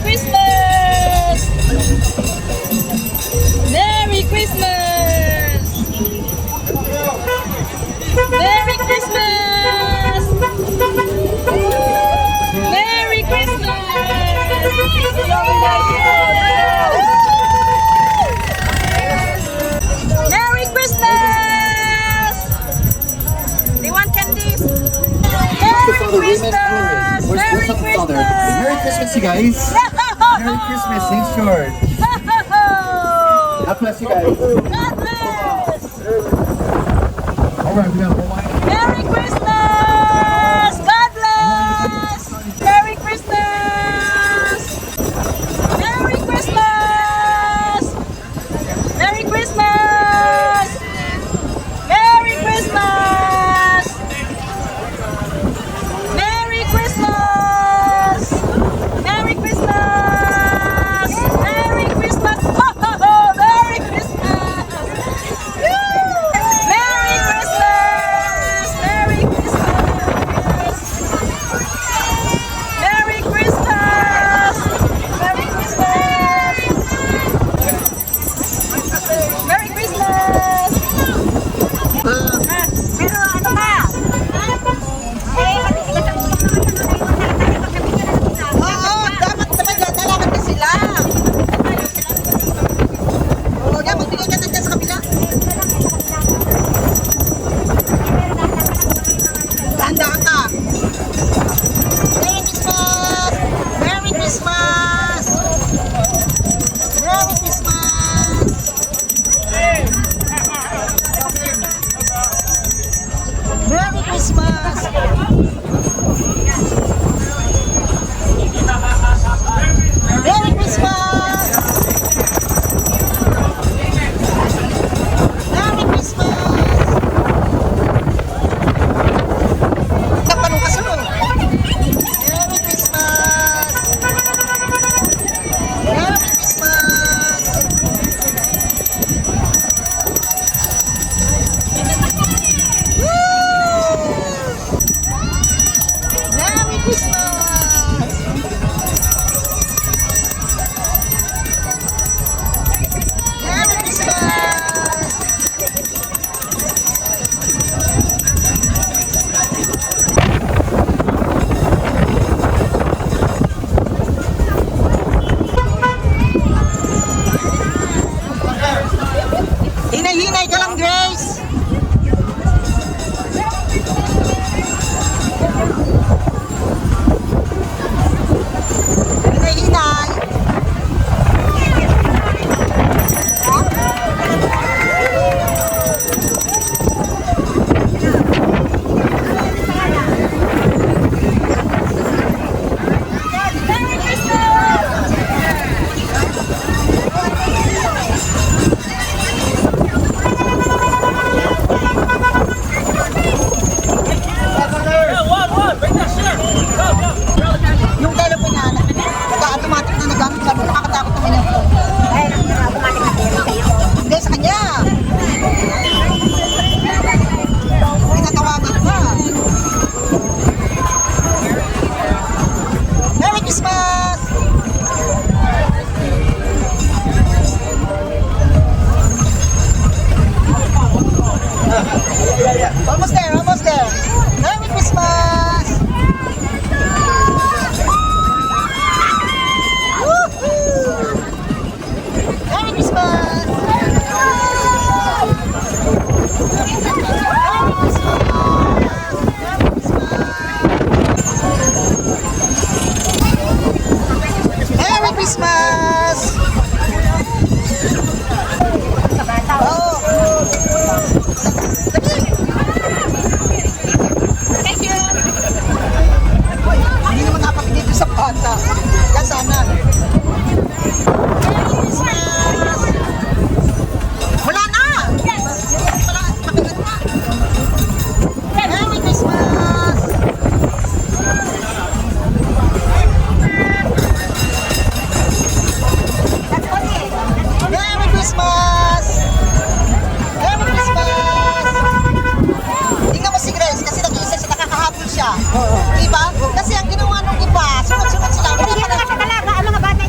Christmas! Merry Christmas! Merry Christmas! Merry Christmas! Merry Christmas! They want candies. Merry Christmas! Merry Christmas! Merry Christmas, you guys. Merry Christmas. Thanks, George. God bless you guys. God bless! All right, we got one more. Merry Christmas! God bless! Merry Christmas! Merry Christmas! Merry Christmas! Merry Christmas! Merry Christmas! Merry Christmas! Merry Christmas! Ho, ho, ho! Merry Christmas! Woo! Merry Christmas! Merry Christmas! Merry Christmas! Merry Christmas! Merry Christmas! Pero ano ba? Oo, dapat talaga nalaman ka sila. Oo, yan, magbigay ka na dyan sa kabila. Handa ka. Merry Christmas! Merry Christmas! Merry Christmas! Merry Christmas! Merry Christmas! Merry Christmas! Kapanong kasunod? Merry Christmas! Merry Christmas! Woo! Merry Christmas! Merry Christmas! Hinay-hinay ka lang, Grace! Hinay-hinay! Merry Christmas! Yung telephone niya, nag-automatic na nagamit ka, nakakatakot naman yung phone. Hindi, sa kanya. Pinatawagan ka. Merry Christmas! Almost there, almost there. Merry Christmas! Woohoo! Merry Christmas! Merry Christmas! Oh. Thank you! Hindi naman napapigil sa bata. Yan sana. Merry Christmas! Wala na! Wala, makinig na. Merry Christmas! Merry Christmas! Merry Christmas! Tingnan mo si Grace kasi nag-iisa siya, nakakahabol siya. Diba? Kasi ang ginawa nung iba, sunod-sunod sila. Wala pa na. Talaga, ang mga bata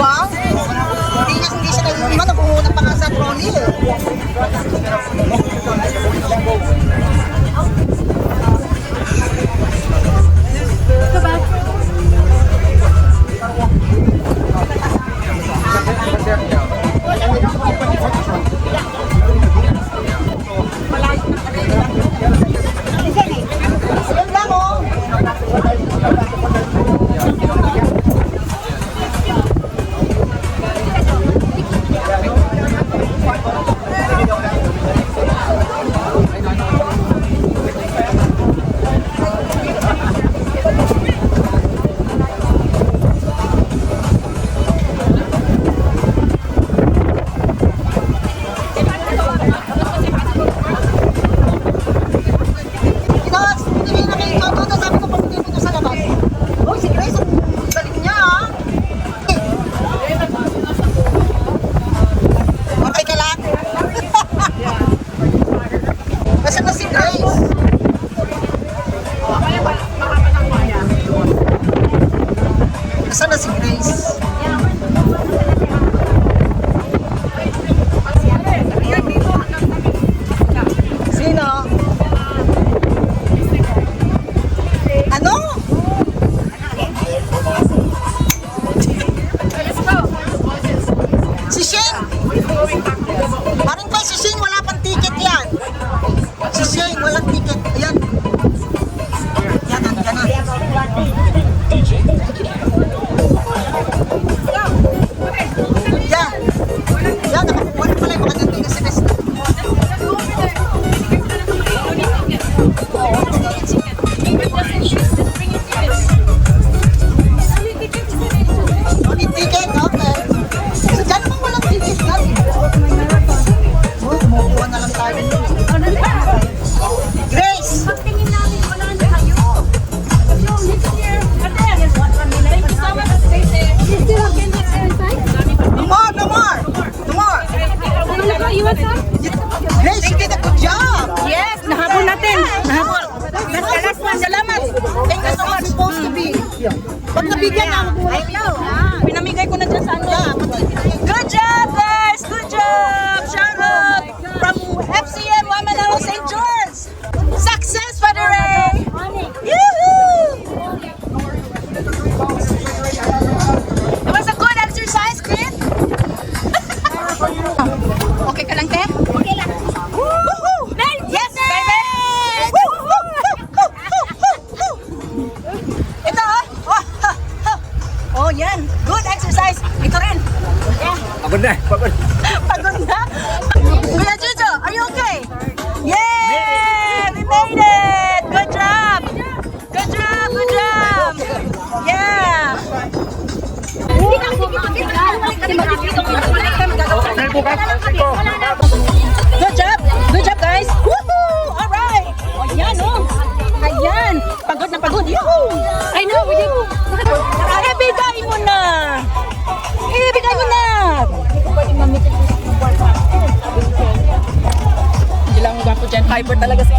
ba? Hindi siya nag-iwan, nabuhunan pa nga sa trolley eh. Ayun lang oh. Hindi na kayo ikaw sabi ko pag dito sa labas. Oh, si Grace, ang galing niya ah. Okay ka lang? Nasaan na si Grace? Nasaan na si Grace? Sino? Ano? Si Shane? Parang pa si Shane, wala pang ticket yan. Si Shane, walang ticket. Ayan. Yan, yan na. Yan. Yan, nakakuha na pala yung mga ganting si Besta. Only ticket, okay. So, dyan naman walang ticket na. Oh, kumukuha na lang tayo. Grace! Pagtingin namin, wala na kayo. Yung next year, thank you so much, Stacey. You still have been exercise? No more, no more! No more! You want some? Grace, you did a good job! Yes, nahabol natin. Nahabol. Nagkalas na, salamat. Thank you so much. Supposed to be. Pag nabigyan na ako, I know. Pinamigay ko na dyan sa ano. Good job, guys! Good job! Shout out from FCM Wamanalo St. George! Success, Father Ray! Yoo-hoo! It was a good exercise, Chris. Okay ka lang, te? Okay lang. Woohoo! Yes, baby! Ito, oh! Oh, yan. Good exercise. Ito rin. Pagod na, pagod. Pagod na? Kuya Jojo, are you okay? Yay! We made it! Good job! Good job! Good job! Yeah! Good job! Good job, guys! Woohoo! Alright! O yan, oh! Ayan! Pagod na pagod! Yuhuu! I know! We did! Ibigay mo na! Ibigay mo na! Hindi lang gwapo dyan. Hyper talaga siya.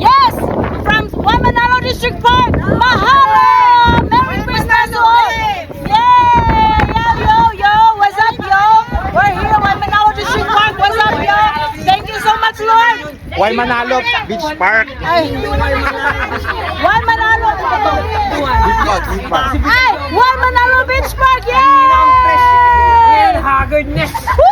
Yes! From Wamanalo District Park, Mahalo! Merry Christmas to all! Yay! Yo, yo! What's up, yo? We're here at Wamanalo District Park. What's up, yo? Thank you so much, Lord! Why Manalo Beach Park? Ay! Wamanalo! Beach Park. Ay! Wamanalo Beach Park! Yay! Haggard na. Woo!